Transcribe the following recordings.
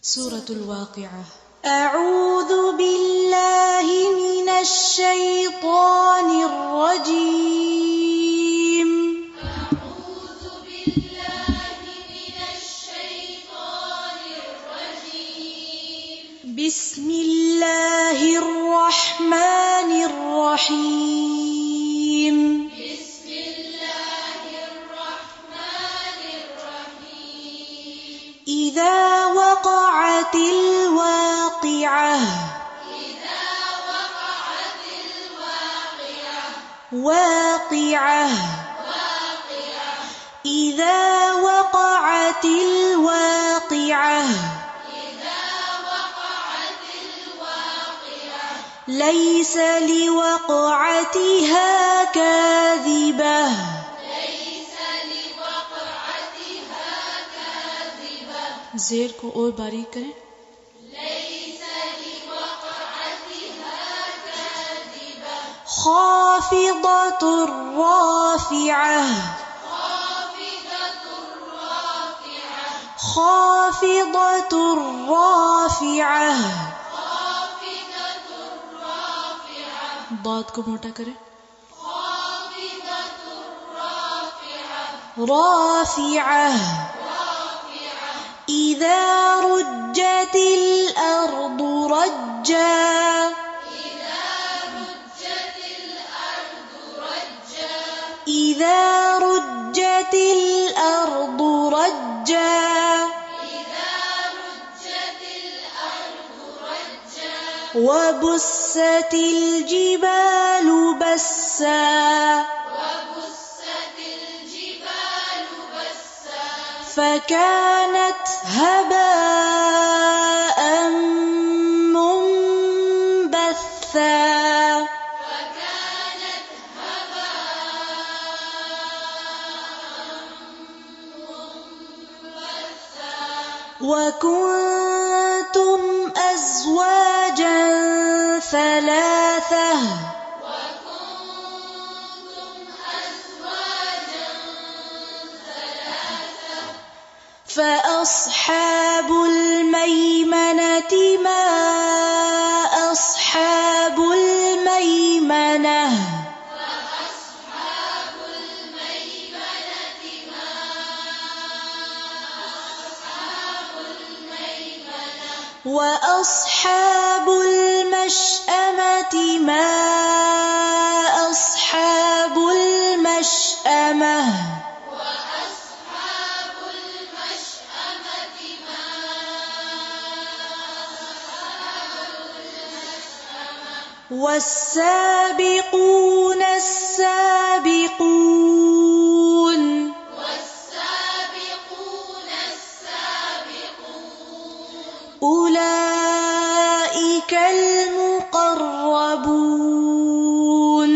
سورة الواقعة. أعوذ بالله من الشيطان الرجيم. أعوذ بالله من الشيطان الرجيم. بسم الله الرحمن الرحيم. بسم الله الرحمن الرحيم. إذا وقعت الواقعة. إذا وقعت الواقعة. واقعة. واقعة. إذا وقعت الواقعة. إذا وقعت الواقعة. ليس لوقعتها كاذبة. ليس لوقعتها كاذبة. زیر کو اور باریک کریں. ليس لوقعتها كاذبة. خافضة رافعة. خافضة رافعة. خافضة رافعة. خافضة رافعة. ضاد کو موٹا کریں. خافضة رافعة. رافعة. إذا رجت الأرض رجا. إذا رجت الأرض رجا. إذا رجت الأرض رجا. إذا رجت الأرض رجا. وبست الجبال بسا. وبست الجبال بسا. فكانت هباء منبثا. فكانت وكنتم أزواجا ثلاثة. وكنتم أزواجا ثلاثة. فأصحاب الميمنة ما أصحاب الميمنة. فأصحاب الميمنة ما أصحاب الميمنة. وأصحاب المشأمة ما أصحاب المشأمة. وأصحاب المشأمة ما أصحاب المشأمة. والسابقون السابقون. والسابقون السابقون. أولئك المقربون.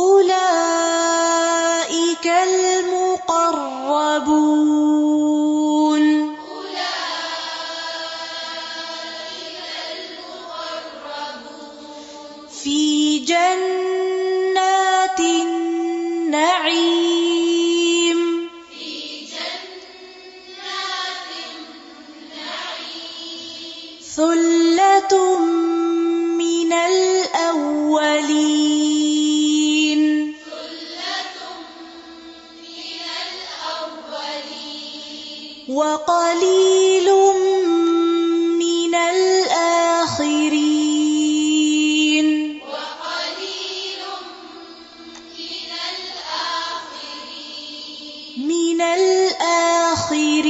أولئك المقربون. في جنات النعيم. في جنات النعيم. ثلة من الأولين. ثلة من الأولين. وقليل من الآخرين. وقليل من الآخرين. من الآخرين.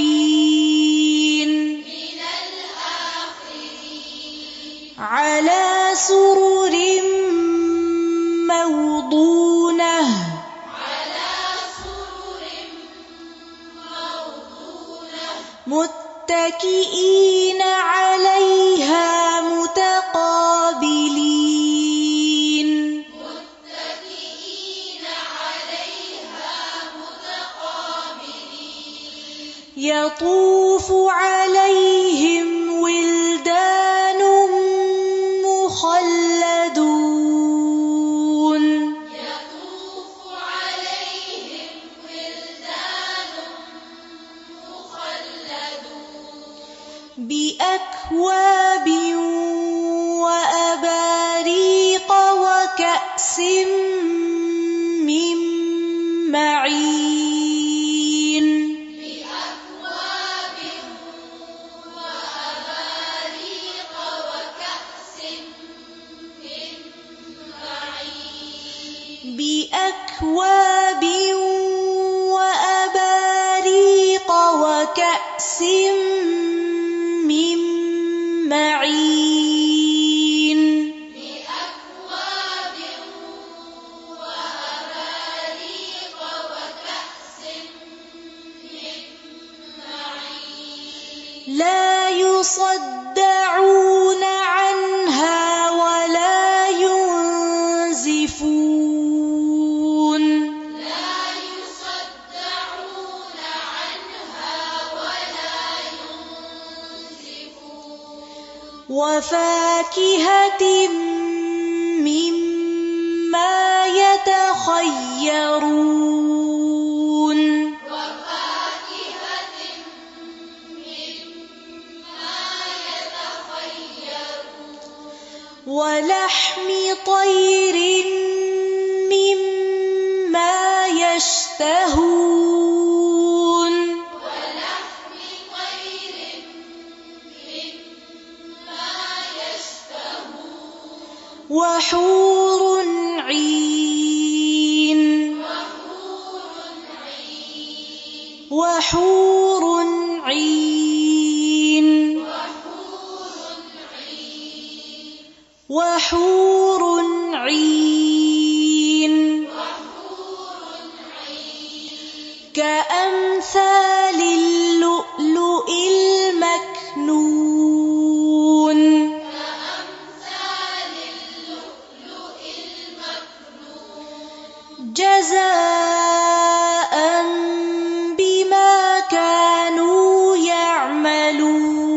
من الآخرين. على سرر موضونة. على سرر موضونة. متكئين عليها متقابلين. متكئين عليها متقابلين. يطوف عليهم ولدان مخلدون. يطوف عليهم بأكواب وأباريق وكأس من معين بأكواب وأباريق وكأس من معين بأكواب وأباريق وكأس من معين بأكواب وأباريق وكأس من معين لا يصدعون عنها ولا ينزفون لا يصدعون عنها ولا ينزفون وفاكهة مما يتخيرون وفاكهة مما يتخيرون ولحم طير مما يشتهون ولحم طير مما يشتهون وحور عين وحور عين وحور عين كأمثال اللؤلؤ المكنون كأمثال اللؤلؤ المكنون جزاء بما كانوا يعملون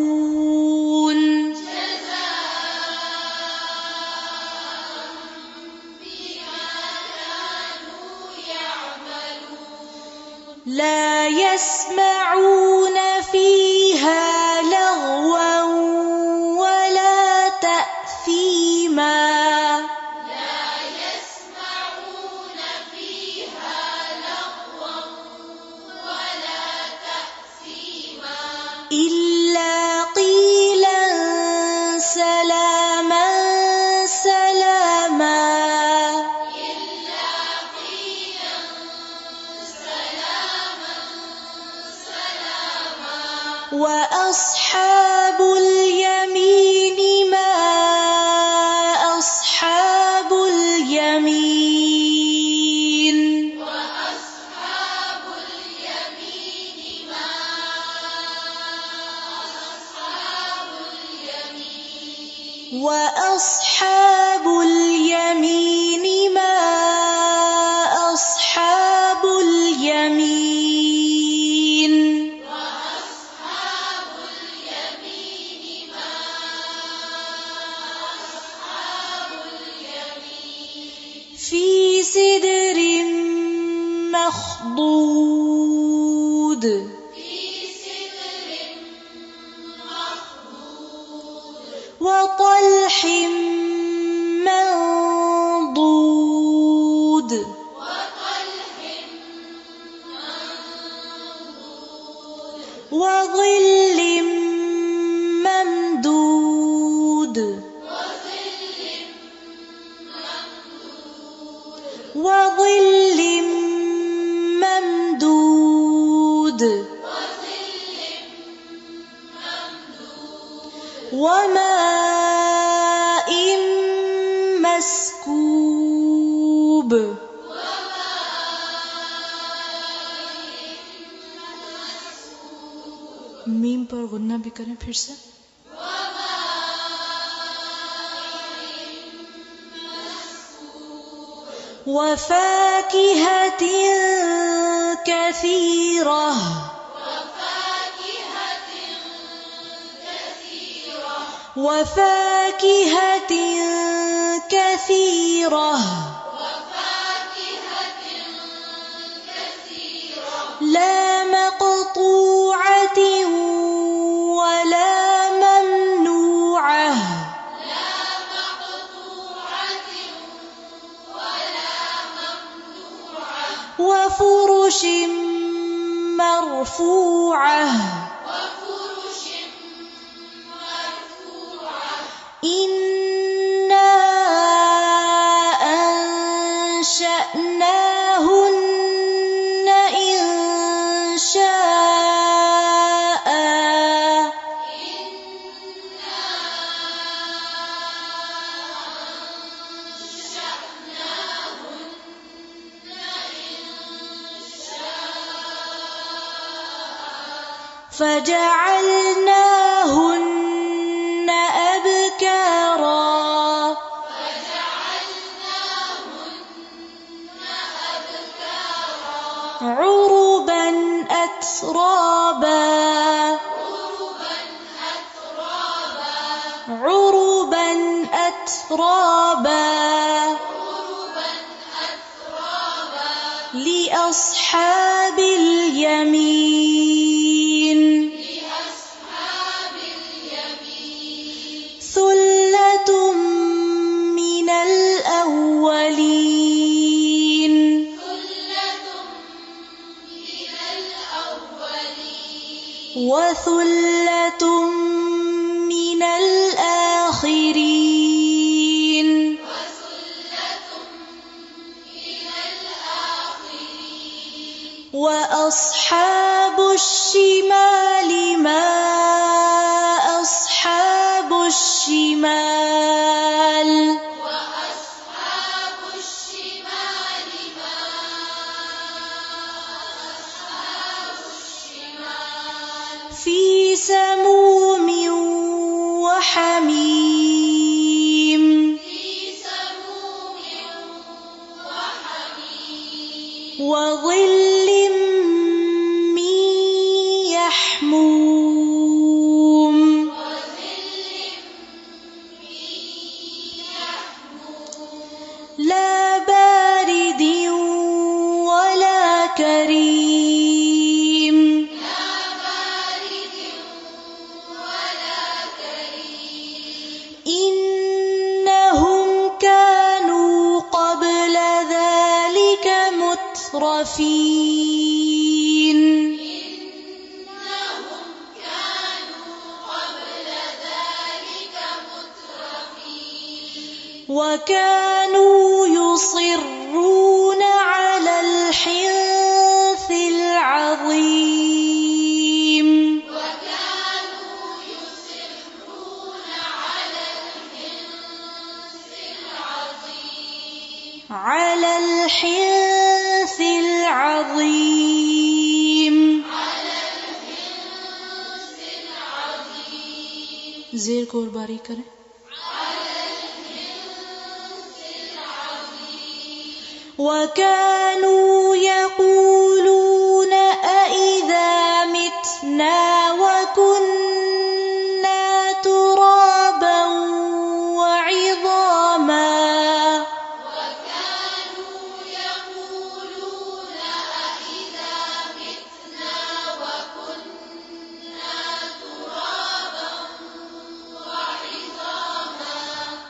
لا يسمعون فيها لغوا ولا تأثيما لا يسمعون فيها لغوا ولا تأثيما إلا قيلا سلاما سلاما إلا قيلا سلاما سلاما وأصحاب اليمين ما أصحاب اليمين وأصحاب اليمين ما أصحاب اليمين وأصحاب اليمين ما أصحاب اليمين وأصحاب اليمين ما أصحاب اليمين في سدر مخضود في سدر مخضود وطلح منضود وطلح منضود وظل ممدود وظل ممدود وماء مسكوب मीम पर गुन्ना भी करें फिर से وفاكهة كثيرة وفاكهة كثيرة لا مقطوعة ولا وفرش مرفوعة إنا أنشأناهن إنشاء فجعلناهن أبكارا عربا أترابا عربا أترابا لأصحاب اليمين ثلة من الأولين وثلة من الآخرين وأصحاب الشمال ما أصحاب الشمال في سموم وحميم وظل من يحموم لا بارد ولا كريم إنهم كانوا قبل ذلك مترفين وكانوا يصرون على الحنث العظيم على الحنث العظيم زیر کو اور باریک کریں. وكانوا يقولون أئذا متنا وكنا ترابا وعظاما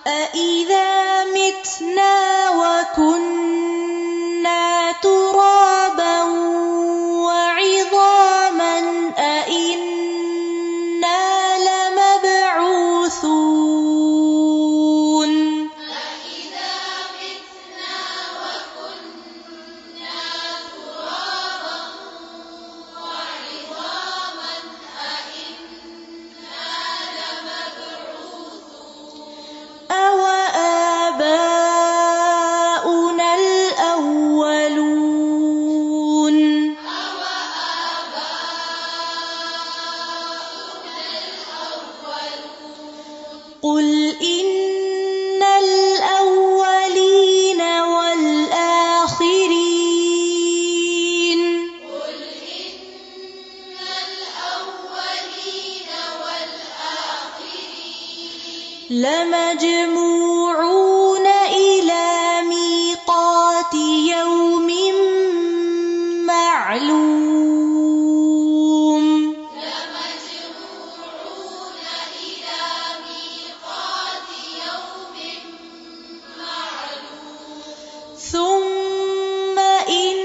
أئذا متنا وكنا ترابا وعظاما أئنا لمبعوثون أوآباؤنا الأولون قل إن الأولين والآخرين لمجموعون إلى ميقات يوم معلوم ثم إن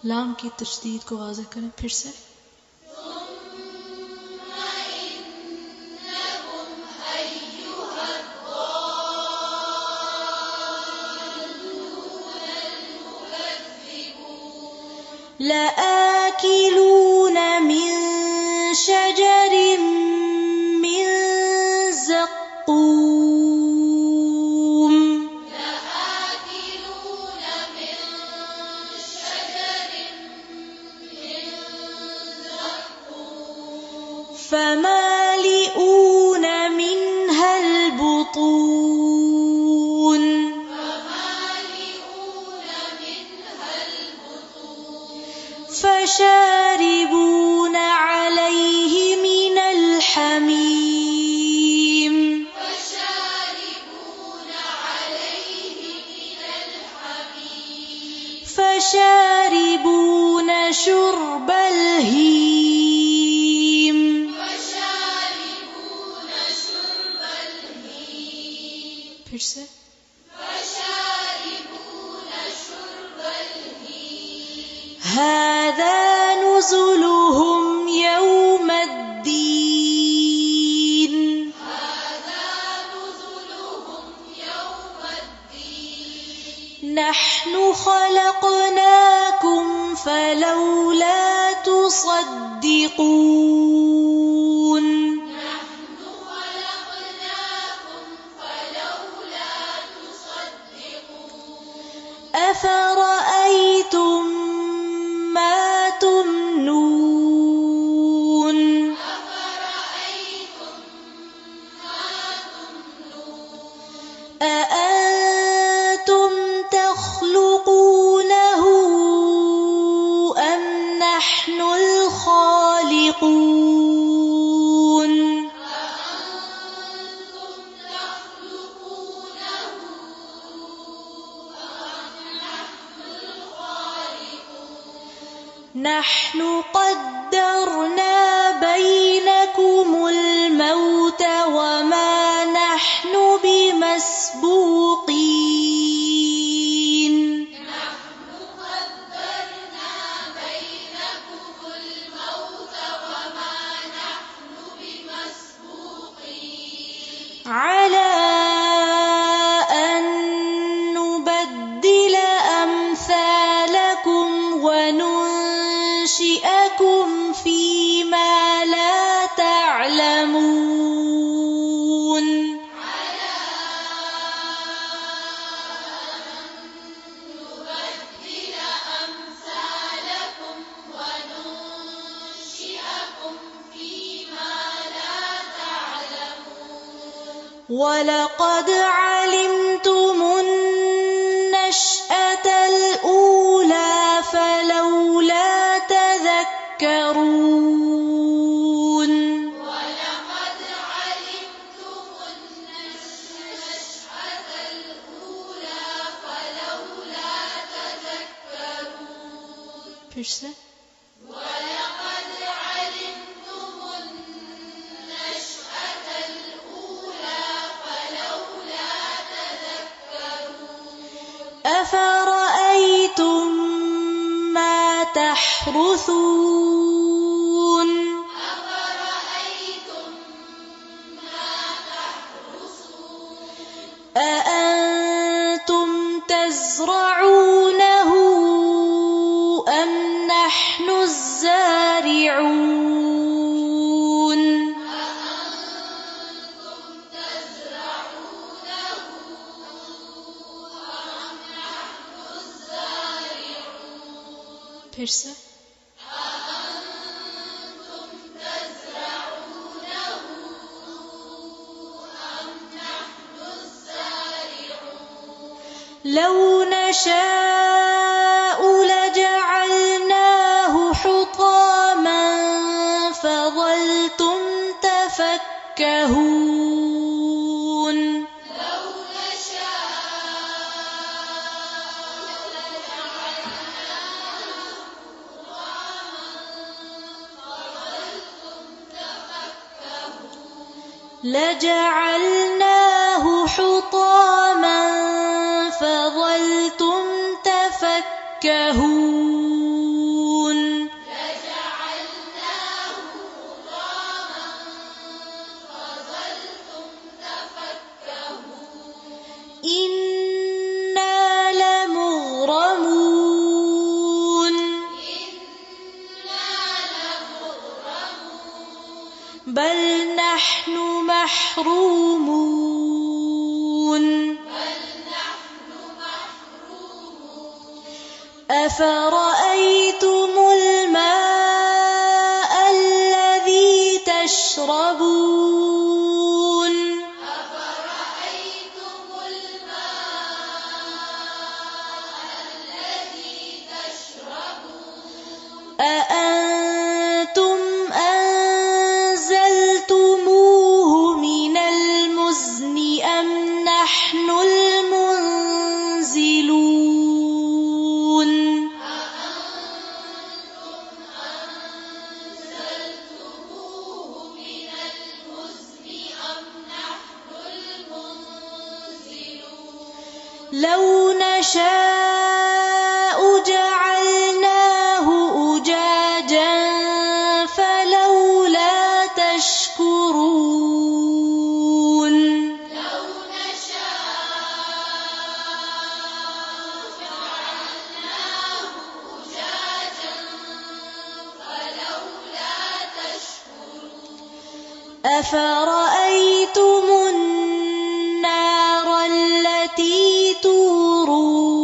लाम की तशदीद को वाज़ेह करें फिर से। لآكلون من شجر من زقوم لآكلون من شجر من زقوم فمالئون منها البطون فمالئون منها البطون فشاربون عليه من الحميم فشاربون عليه من الحميم فشاربون شرب الهيم فشاربون شرب الهيم फिर से। فشاربون شرب الهيم هذا نزلهم يوم الدين هذا نزلهم يوم الدين نحن خلقناكم فلولا تصدقون نحن خلقناكم فلولا تصدقون أفرأيتم ما تمنون أفرأيتم ما تمنون أأنتم تخلقونه أم نحن الخالقون أأنتم تخلقونه أم نحن الخالقون نحن قدرنا بينكم الموت وما نحن بمسبوقين نحن قدرنا بينكم الموت وما نحن بمسبوقين على أن نبدل أمثالكم وننشئكم فيما لا تعلمون على نبدل أمثالكم وننشئكم فيما لا تعلمون ولقد علمتم النشأة الأولى فلولا تذكرون ولقد علمتم النشأة الأولى فلولا تذكرون फिर से। ولقد علمتم النشأة الأولى فلولا تذكرون أفرأيتم ما تحرثون أفرأيتم ما تحرثون أأنتم تزرعونه أم نحن الزارعون أأنتم تزرعونه أم نحن الزارعون फिर से। أأنتم تزرعونه أم نحن الزارعون لو نشاء لجعلناه حطاما فظلتم تفكهون لو نشاء لجعلناه لجعلناه حطاما فظلتم تفكهون محرومون أفرأيتم الماء الذي تشربون أأنتم أنزلتموه من المزن أم نحن المنزلون لو نشاء جعلناه أجاجا فلولا تشكرون أفرأيتم النار التي تورون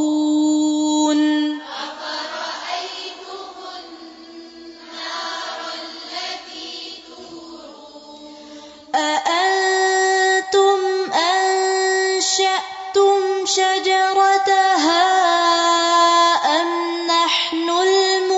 أأنتم أنشأتم شجرتها أم نحن المنشئون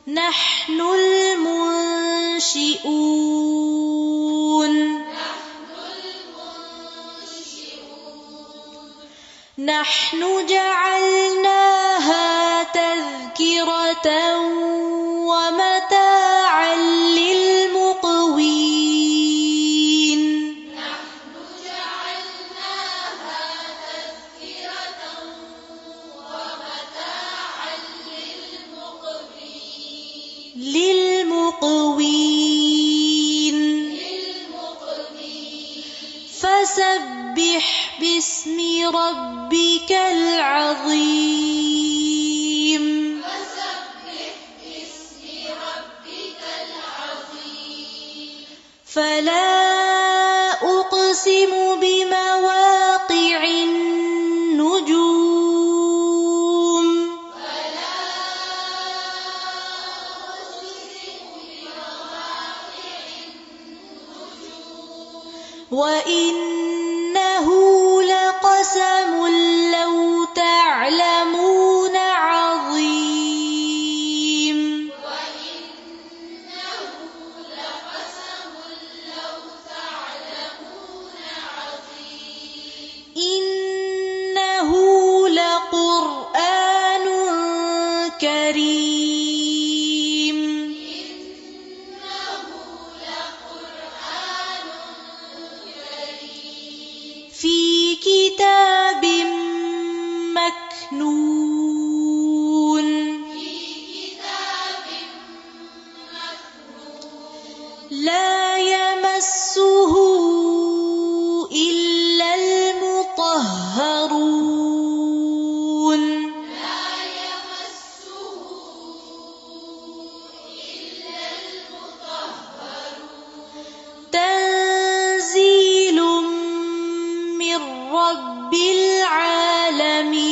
نحن المنشئون نحن جعلناها تذكرة ومتاعا للمقوين فسبح باسم ربك العظيم فلا أقسم بمواقع النجوم وإنه لقسم لو تعلمون عظيم إنه لقرآن كريم في كتاب مكنون لا يمسه إلا المطهرون تنزيل من رب العالمين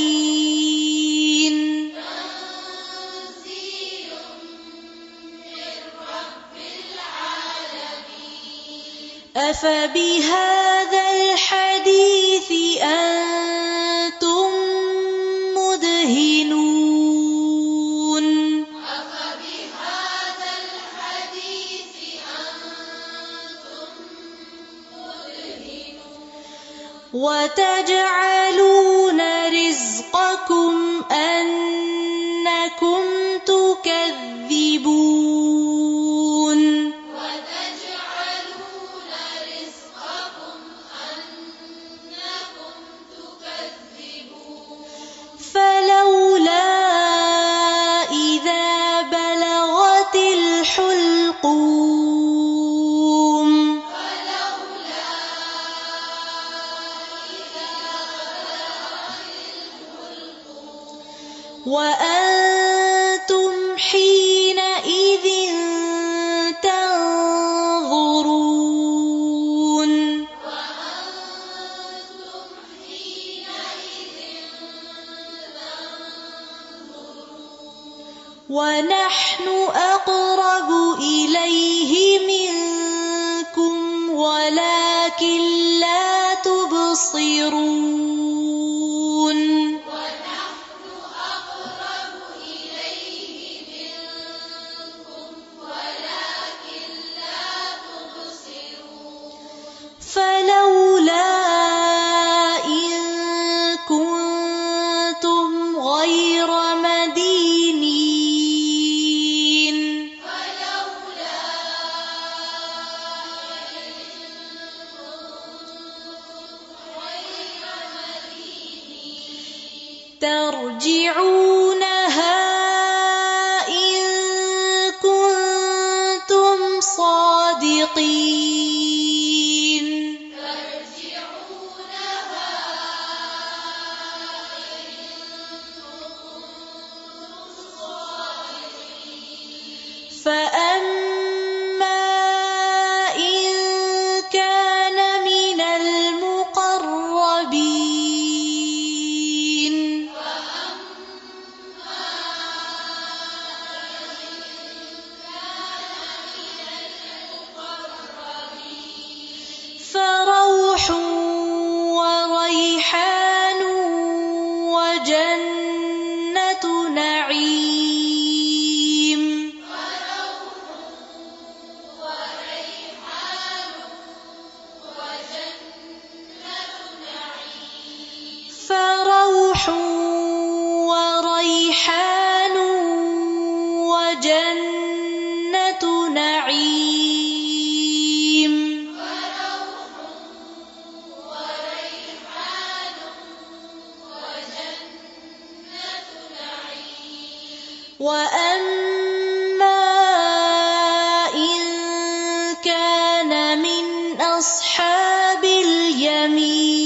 أفبهذا الحديث أنتم مدهنون وتجعلون رزقكم أنكم تكذبون فلولا إذا بلغت الحلقوم وأنتم حينئذ تنظرون ونحن أقرب إليه منكم ولكن لا تبصرون فلولا إن كنتم غير مدينين ترجعونها إن كنتم صادقين فأما إن كان من المقربين فروح وريحان وجنة نعيم فروح وريحان وجنة نعيم وأما إن كان من أصحاب اليمين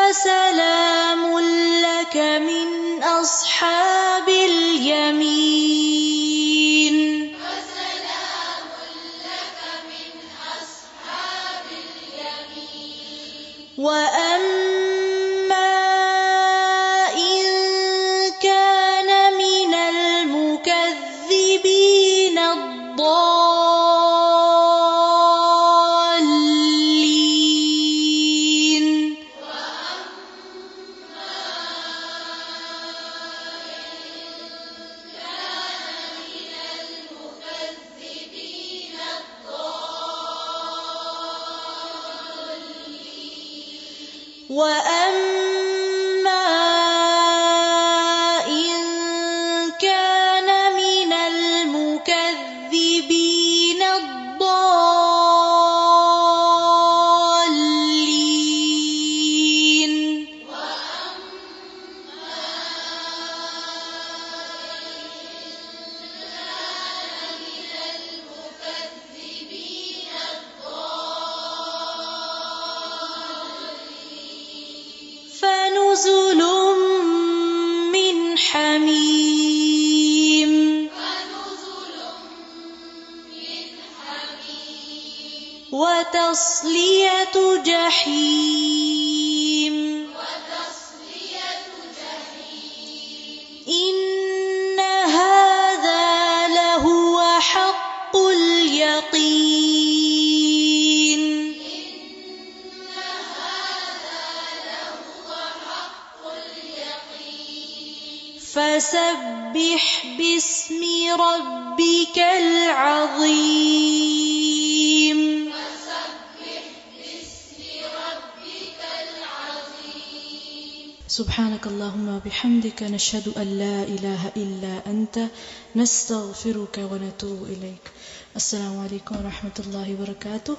فسلام لك من أصحاب اليمين وأما إن كان من المكذبين الضالين وأما إن كان من المكذبين الضالين فنزل من حميم وتصلية جحيم إن هذا لهو حق اليقين فسبح باسم ربك العظيم سبحانك اللهم وبحمدك نشهد أن لا إله إلا أنت نستغفرك ونتوب إليك. السلام عليكم ورحمة الله وبركاته.